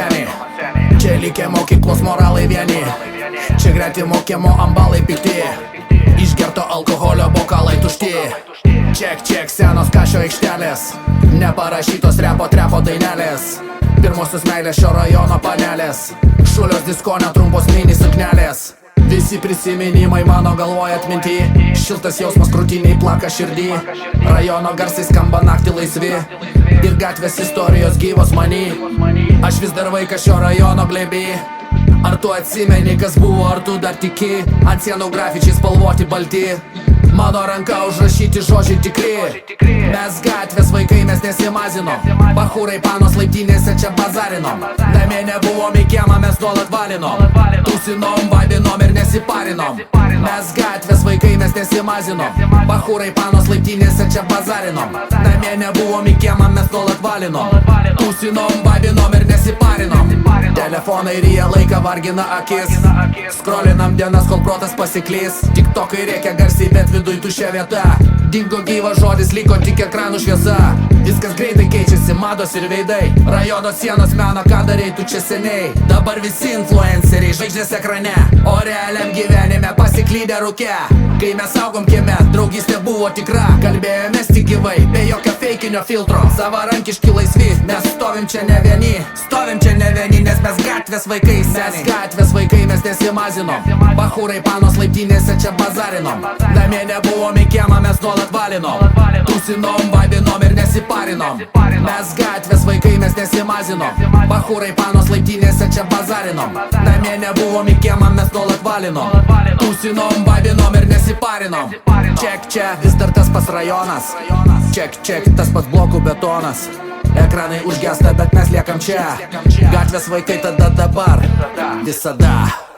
seniai. Čia likę mokyklos moralai vieni, čia greti mokymo ambalai pikti, išgerto alkoholio bokalai tušti. Ček senos kašio aikštelės, neparašytos repo trepo dainelės, pirmosios meilės šio rajono panelės, šulios diskonio trumpos mini suknelės. Visi prisiminimai mano galvoje atminti, šiltas jausmas krūtiniai plaka širdį, rajono garsai skamba naktį laisvi ir gatvės istorijos gyvos many. Aš vis dar vaikas šio rajono glėby. Ar tu atsimeni kas buvo, ar tu dar tiki? Ant sienų grafičiai spalvoti balti, mano ranka užrašyti žodžiai tikri. Mes gatvės vaikai, mes nesimazinom, bachūrai panos laiptinėse čia bazarinom. Namie nebuvom į kiemą, mes nuolat valinom, tūsinom, vaibinom ir nesiparinom. Mes gatvės vaikai, mes nesimazinom, bachūrai panos laiptinėse čia bazarinom. Namie nebuvom į kiemą, mes nuolat valinom, tūsinom, vaibinom ir nesiparinom. Telefonai ryja laiką, vargina akis, skrolinam dienas, kol protas pasiklys. Tiktokai rėkia garsiai, bet viduj tuščia vieta, dingo gyvas žodis, liko tik ekranų šviesa. Viskas greitai keičiasi, mados ir veidai, rajono sienos mena, ką darei tu čia seniai. Dabar visi influenceriai, žvaigždės ekrane, o realiam gyvenime pasiklydę rūke. Kai mes augom kieme, draugystė buvo tikra, kalbėjomės tik gyvai, be jokio feikinio filtro. Savarankiški laisvi, mes stovim čia ne vieni, nes mes gatvės vaikai seniai. Mes gatvės vaikai, mes nesimazinom, bachūrai panos laiptinėse čia bazarinom. Namie nebuvom į kiemą, mes nuolat valinom, tūsinom, vaibinom ir nesiparinom. Mes gatvės vaikai, mes nesimazinom, bachūrai panos laiptinėse čia bazarinom. Namie nebuvom į kiemą, mes nuolat valinom, tūsinom, vaibinom ir nesiparinom. Ček čia, vis dar tas pats rajonas, ček tas pats blokų betonas. Ekranai užgesta, bet mes liekam čia, gatvės vaikai tada dabar, visada.